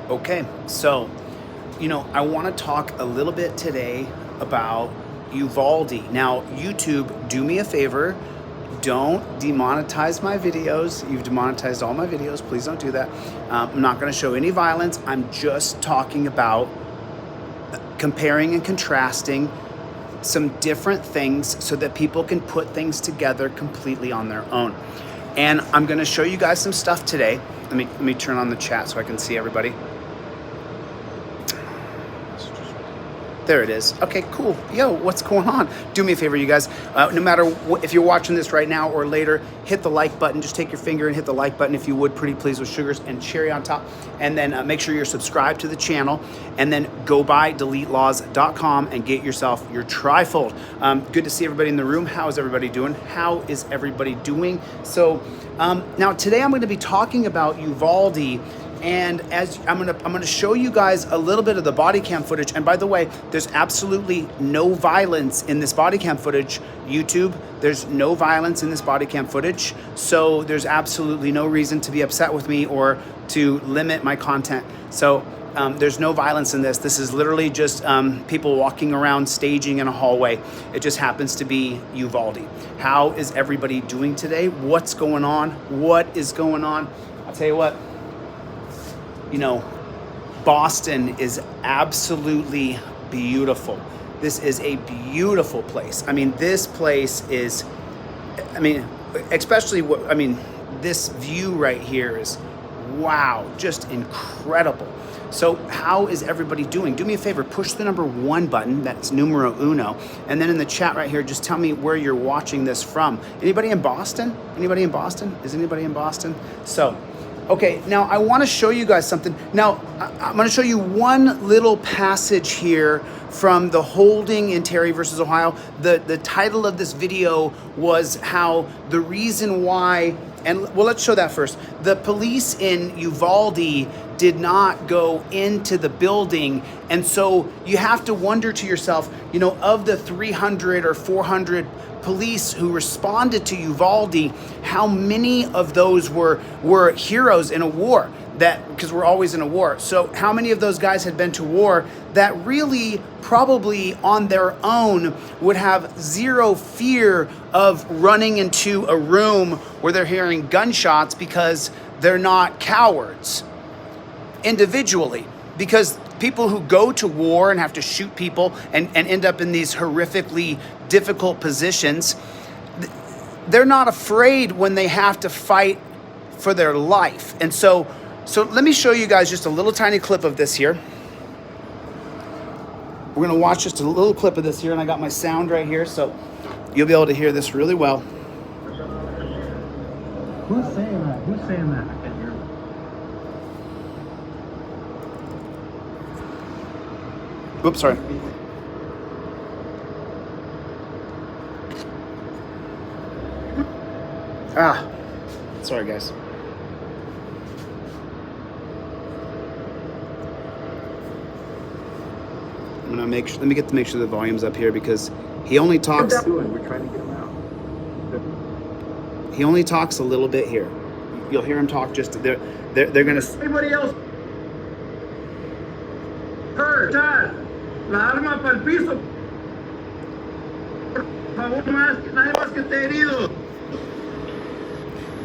Okay, so, I want to talk a little bit today about Uvalde. Now, YouTube, do me a favor. Don't demonetize my videos. You've demonetized all my videos. Please don't do that. I'm not going to show any violence. I'm just talking about comparing and contrasting some different things so that people can put things together completely on their own. And I'm going to show you guys some stuff today. Let me turn on the chat so I can see everybody. There it is. Okay, cool. Yo, what's going on? Do me a favor, you guys. No matter if you're watching this right now or later, hit the like button. Just take your finger and hit the like button if you would, pretty please, with sugars and cherry on top. And then make sure you're subscribed to the channel. And then go by DeletelawZ.com and get yourself your trifold. Good to see everybody in the room. How is everybody doing? How is everybody doing? So now today I'm going to be talking about Uvalde. And as I'm gonna show you guys a little bit of the body cam footage. And by the way, there's absolutely no violence in this body cam footage. YouTube, there's no violence in this body cam footage. So there's absolutely no reason to be upset with me or to limit my content. So there's no violence in this. This is literally just people walking around staging in a hallway. It just happens to be Uvalde. How is everybody doing today? What's going on? What is going on? I'll tell you what. Boston is absolutely beautiful. This is a beautiful place. This place is, especially this view right here is, wow, just incredible. So how is everybody doing? Do me a favor, push the number 1 button, that's numero uno, and then in the chat right here, just tell me where you're watching this from. Anybody in Boston? Anybody in Boston? Is anybody in Boston? So, okay, now I want to show you guys something. Now, I'm going to show you one little passage here from the holding in Terry versus Ohio. The title of this video was how the reason why, and well, let's show that first. The police in Uvalde did not go into the building. And so you have to wonder to yourself, of the 300 or 400 police who responded to Uvalde, how many of those were heroes in a war? Because we're always in a war. So how many of those guys had been to war that really probably on their own would have zero fear of running into a room where they're hearing gunshots because they're not cowards individually? Because people who go to war and have to shoot people and end up in these horrifically difficult positions, they're not afraid when they have to fight for their life. And so let me show you guys just a little tiny clip of this here. We're gonna watch just a little clip of this here, and I got my sound right here, so you'll be able to hear this really well. Who's saying that? Who's saying that? I can't hear him. Oops, sorry. Sorry guys. I'm gonna make sure the volume's up here because he only talks. We're trying to get him out. He only talks a little bit here. You'll hear him talk just they're gonna. Anybody else? Sir, Chad, la arma para el piso. Por favor, nadie más que esté herido.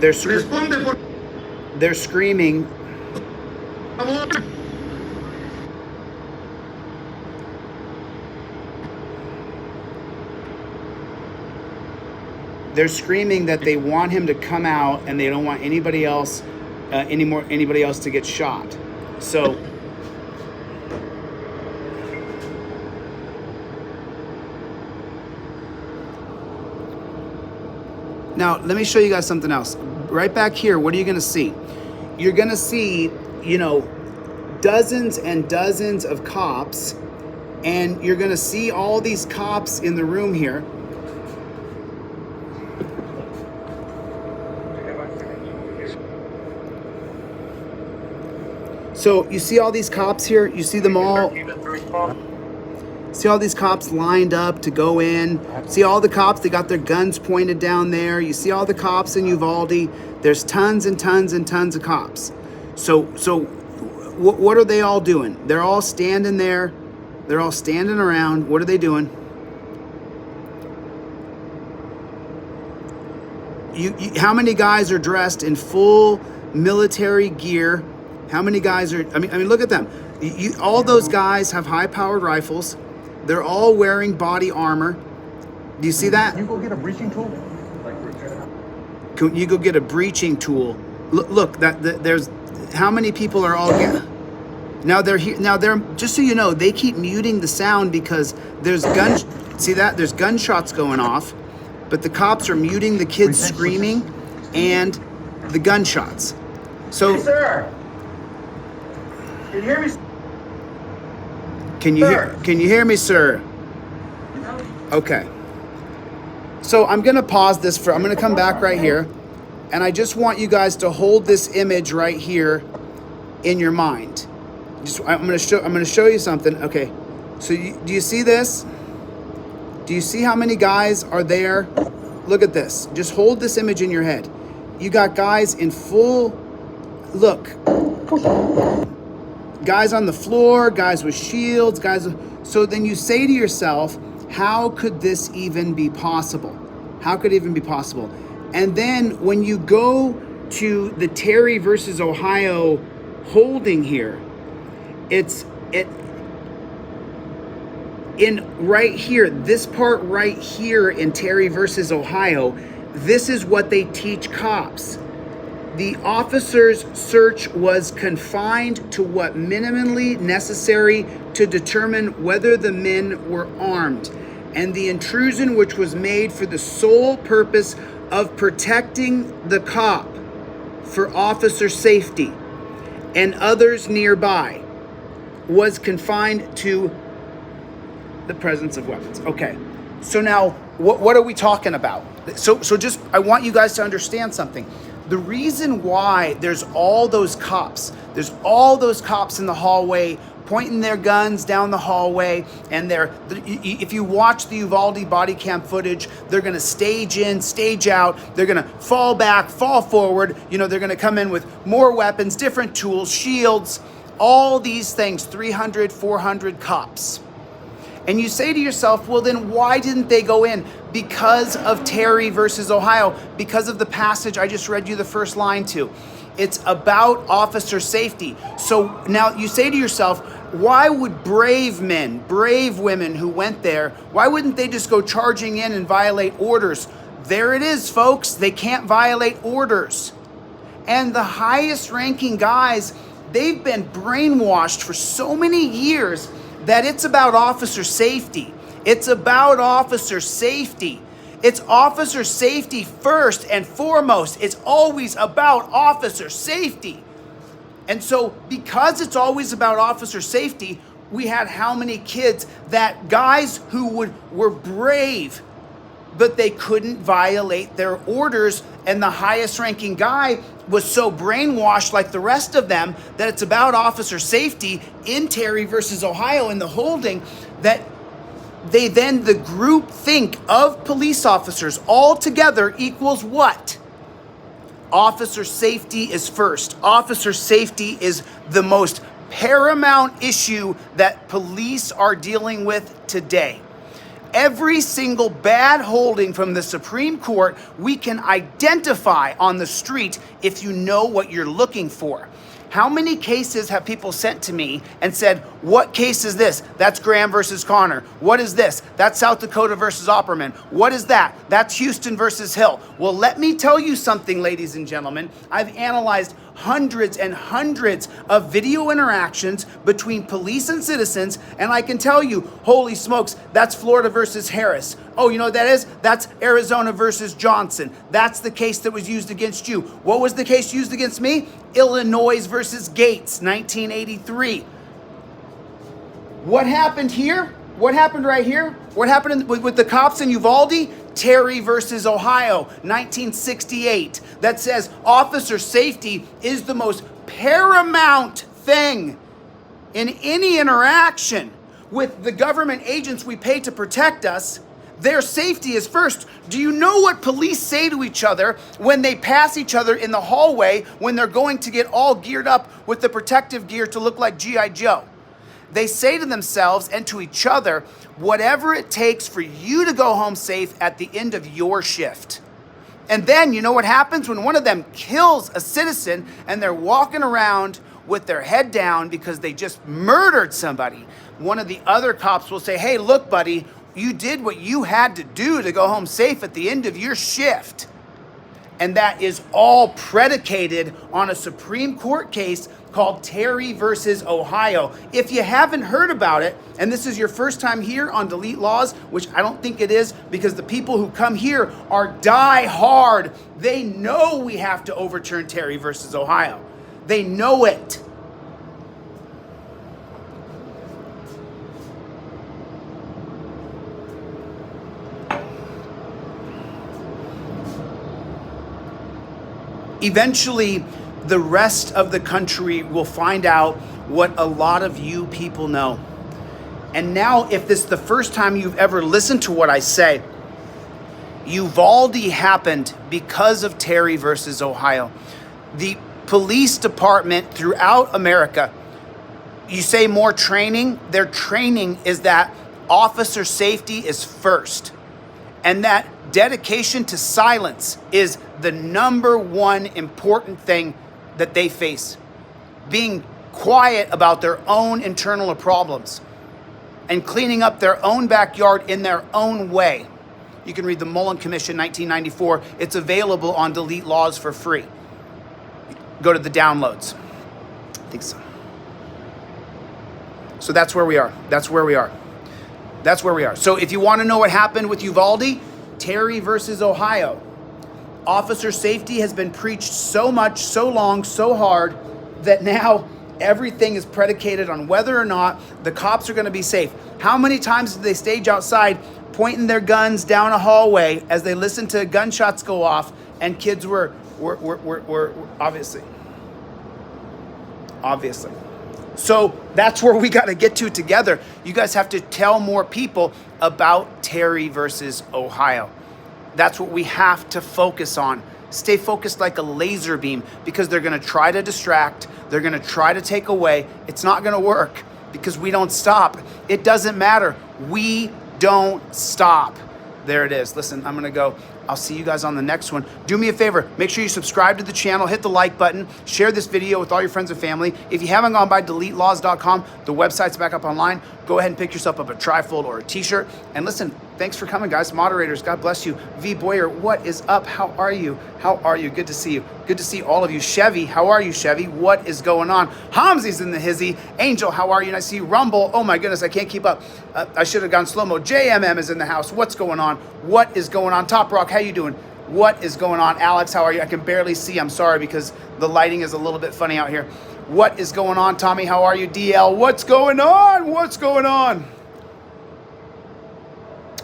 Responde, por They're screaming. favor. They're screaming that they want him to come out and they don't want anybody else to get shot. So now let me show you guys something else. Right back here, what are you gonna see? You're gonna see, dozens and dozens of cops, and you're gonna see all these cops in the room here. So you see all these cops here? You see them all? See all these cops lined up to go in? See all the cops, they got their guns pointed down there. You see all the cops in Uvalde? There's tons and tons and tons of cops. So what are they all doing? They're all standing there. They're all standing around. What are they doing? How many guys are dressed in full military gear? How many guys are, I mean, look at them. All those guys have high-powered rifles. They're all wearing body armor. Do you see that? Can you go get a breaching tool? Can you go get a breaching tool? Look, there's, how many people are all now they're here. Now they're, just so you know, they keep muting the sound because there's see that? There's gunshots going off, but the cops are muting the kids screaming and the gunshots. So, hey, sir, can you hear me? Can you hear me, sir? Okay. So I'm gonna pause this I'm gonna come back right here, and I just want you guys to hold this image right here in your mind. I'm gonna show you something. Okay. So do you see this? Do you see how many guys are there? Look at this. Just hold this image in your head. You got guys in full, look, guys on the floor, guys with shields, so then you say to yourself, how could this even be possible? How could it even be possible? And then when you go to the Terry versus Ohio holding here, in right here, this part right here in Terry versus Ohio, this is what they teach cops. The officer's search was confined to what minimally necessary to determine whether the men were armed, and the intrusion, which was made for the sole purpose of protecting the cop for officer safety and others nearby, was confined to the presence of weapons. Okay, so now what are we talking about? So just, I want you guys to understand something. The reason why there's all those cops in the hallway pointing their guns down the hallway, and if you watch the Uvalde body cam footage, they're gonna stage in, stage out, they're gonna fall back, fall forward, they're gonna come in with more weapons, different tools, shields, all these things, 300, 400 cops. And you say to yourself, well, then why didn't they go in? Because of Terry versus Ohio, because of the passage I just read you the first line to. It's about officer safety. So now you say to yourself, why would brave men, brave women who went there, why wouldn't they just go charging in and violate orders? There it is, folks. They can't violate orders. And the highest ranking guys, they've been brainwashed for so many years that it's about officer safety. It's about officer safety. It's officer safety first and foremost. It's always about officer safety. And so because it's always about officer safety, we had how many kids that guys who were brave, but they couldn't violate their orders, and the highest ranking guy was so brainwashed like the rest of them that it's about officer safety in Terry versus Ohio in the holding, that the group think of police officers all together equals what? Officer safety is first. Officer safety is the most paramount issue that police are dealing with today. Every single bad holding from the Supreme Court, we can identify on the street if you know what you're looking for. How many cases have people sent to me and said, what case is this? That's Graham versus Connor. What is this? That's South Dakota versus Opperman. What is that? That's Houston versus Hill. Well, let me tell you something, ladies and gentlemen. I've analyzed hundreds and hundreds of video interactions between police and citizens, and I can tell you, holy smokes, that's Florida versus Harris. Oh, you know what that is? That's Arizona versus Johnson. That's the case that was used against you. What was the case used against me? Illinois versus Gates, 1983. What happened here? What happened right here? What happened with the cops in Uvalde? Terry versus Ohio, 1968, that says officer safety is the most paramount thing in any interaction with the government agents we pay to protect us. Their safety is first. Do you know what police say to each other when they pass each other in the hallway when they're going to get all geared up with the protective gear to look like G.I. Joe? They say to themselves and to each other, whatever it takes for you to go home safe at the end of your shift. And then you know what happens when one of them kills a citizen and they're walking around with their head down because they just murdered somebody. One of the other cops will say, hey, look, buddy, you did what you had to do to go home safe at the end of your shift. And that is all predicated on a Supreme Court case called Terry versus Ohio. If you haven't heard about it, and this is your first time here on DeletelawZ, which I don't think it is, because the people who come here are die hard. They know we have to overturn Terry versus Ohio. They know it. Eventually, the rest of the country will find out what a lot of you people know. And now, if this is the first time you've ever listened to what I say, Uvalde happened because of Terry versus Ohio. The police department throughout America, you say more training, their training is that officer safety is first. And that dedication to silence is the number one important thing that they face. Being quiet about their own internal problems and cleaning up their own backyard in their own way. You can read the Mullen Commission 1994. It's available on DeletelawZ for free. Go to the downloads. I think so. So that's where we are. That's where we are. That's where we are. So if you want to know what happened with Uvalde, Terry versus Ohio. Officer safety has been preached so much, so long, so hard that now everything is predicated on whether or not the cops are going to be safe. How many times did they stage outside pointing their guns down a hallway as they listened to gunshots go off and kids were obviously. So that's where we got to get to together. You guys have to tell more people about Terry versus Ohio. That's what we have to focus on. Stay focused like a laser beam, because they're going to try to distract. They're going to try to take away. It's not going to work because we don't stop. It doesn't matter. We don't stop. There it is. Listen, I'm going to go. I'll see you guys on the next one. Do me a favor. Make sure you subscribe to the channel. Hit the like button. Share this video with all your friends and family. If you haven't gone by DeletelawZ.com, the website's back up online. Go ahead and pick yourself up a trifold or a t-shirt. And listen, thanks for coming, guys. Moderators, God bless you. V. Boyer, what is up? How are you? How are you? Good to see you. Good to see all of you. Chevy, how are you, Chevy? What is going on? Hamzi's in the hizzy. Angel, how are you? And I see Rumble. Oh my goodness, I can't keep up. I should have gone slow-mo. JMM is in the house. What's going on? What is going on? Top Rock, how you doing? What is going on? Alex, how are you? I can barely see. I'm sorry because the lighting is a little bit funny out here. What is going on? Tommy, how are you? DL, what's going on? What's going on?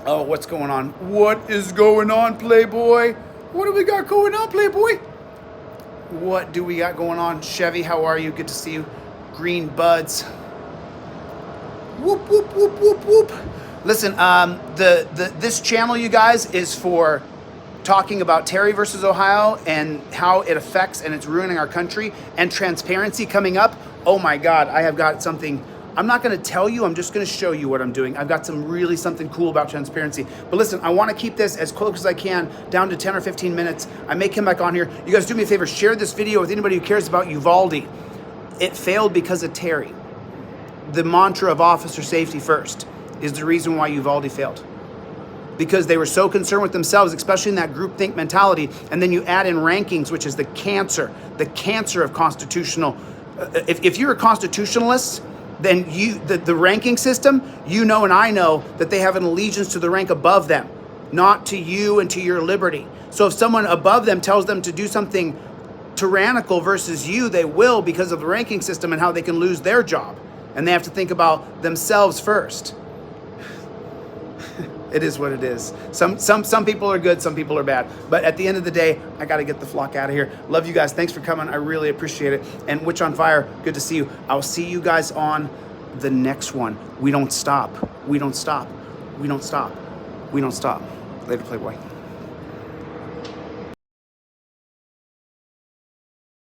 Oh, what's going on? What is going on, Playboy? What do we got going on, Playboy? What do we got going on? Chevy, how are you? Good to see you. Green Buds. Whoop, whoop, whoop, whoop, whoop. Listen, this channel, you guys, is for talking about Terry versus Ohio and how it affects and it's ruining our country, and transparency coming up. Oh my God, I have got something. I'm not going to tell you, I'm just going to show you what I'm doing. I've got something cool about transparency. But listen, I want to keep this as close as I can, down to 10 or 15 minutes. I may come back on here. You guys do me a favor, share this video with anybody who cares about Uvalde. It failed because of Terry. The mantra of officer safety first is the reason why Uvalde failed. Because they were so concerned with themselves, especially in that groupthink mentality. And then you add in rankings, which is the cancer of constitutional. If you're a constitutionalist, then the ranking system, you know and I know that they have an allegiance to the rank above them, not to you and to your liberty. So if someone above them tells them to do something tyrannical versus you, they will, because of the ranking system and how they can lose their job. And they have to think about themselves first. It is what it is. Some people are good, some people are bad. But at the end of the day, I got to get the flock out of here. Love you guys. Thanks for coming. I really appreciate it. And Witch on Fire, good to see you. I'll see you guys on the next one. We don't stop. We don't stop. We don't stop. we don't stop. Later, Playboy.